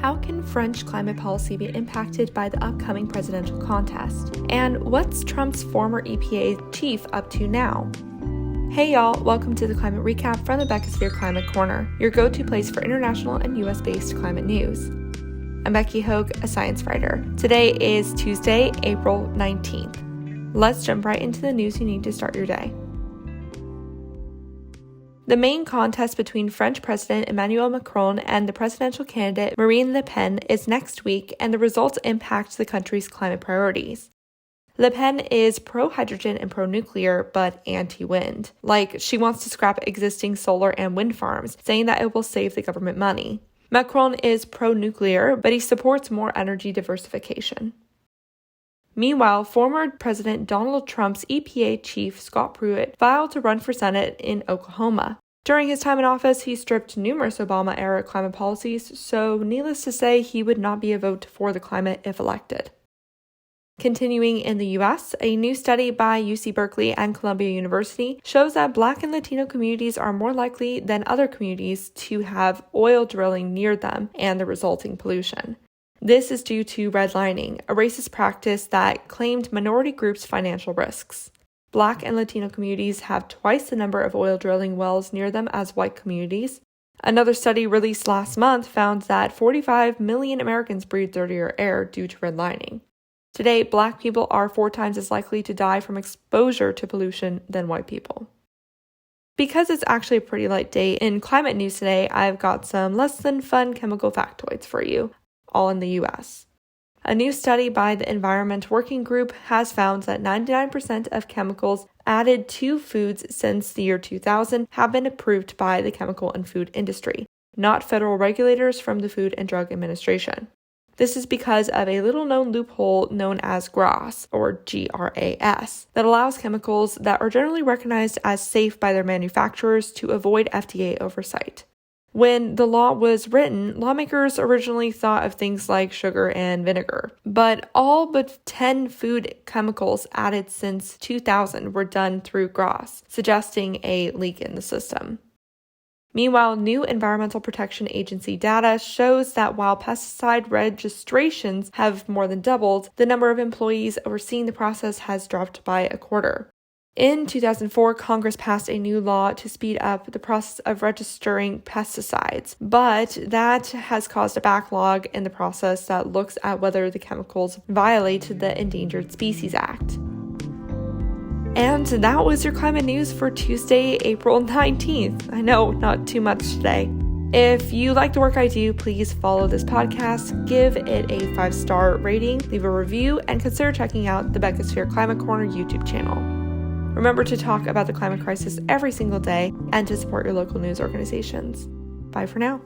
How can French climate policy be impacted by the upcoming presidential contest? And what's Trump's former EPA chief up to now? Hey y'all, welcome to the Climate Recap from the Beckisphere Climate Corner, your go-to place for international and US-based climate news. I'm Becky Hogue, a science writer. Today is Tuesday, April 19th. Let's jump right into the news you need to start your day. The main contest between French President Emmanuel Macron and the presidential candidate Marine Le Pen is next week, and the results impact the country's climate priorities. Le Pen is pro-hydrogen and pro-nuclear, but anti-wind. She wants to scrap existing solar and wind farms, saying that it will save the government money. Macron is pro-nuclear, but he supports more energy diversification. Meanwhile, former President Donald Trump's EPA chief, Scott Pruitt, filed to run for Senate in Oklahoma. During his time in office, he stripped numerous Obama-era climate policies, so needless to say, he would not be a vote for the climate if elected. Continuing in the U.S., a new study by UC Berkeley and Columbia University shows that Black and Latino communities are more likely than other communities to have oil drilling near them and the resulting pollution. This is due to redlining, a racist practice that claimed minority groups' financial risks. Black and Latino communities have twice the number of oil drilling wells near them as white communities. Another study released last month found that 45 million Americans breathe dirtier air due to redlining. Today, Black people are 4 times as likely to die from exposure to pollution than white people. Because it's actually a pretty light day in climate news today, I've got some less than fun chemical factoids for you, all in the U.S. A new study by the Environment Working Group has found that 99% of chemicals added to foods since the year 2000 have been approved by the chemical and food industry, not federal regulators from the Food and Drug Administration. This is because of a little-known loophole known as GRAS, or GRAS, that allows chemicals that are generally recognized as safe by their manufacturers to avoid FDA oversight. When the law was written, lawmakers originally thought of things like sugar and vinegar, but all but 10 food chemicals added since 2000 were done through GRAS, suggesting a leak in the system. Meanwhile, new Environmental Protection Agency data shows that while pesticide registrations have more than doubled, the number of employees overseeing the process has dropped by a quarter. In 2004, Congress passed a new law to speed up the process of registering pesticides, but that has caused a backlog in the process that looks at whether the chemicals violate the Endangered Species Act. And that was your climate news for Tuesday, April 19th. I know, not too much today. If you like the work I do, please follow this podcast, give it a 5-star rating, leave a review, and consider checking out the Beckisphere Climate Corner YouTube channel. Remember to talk about the climate crisis every single day and to support your local news organizations. Bye for now.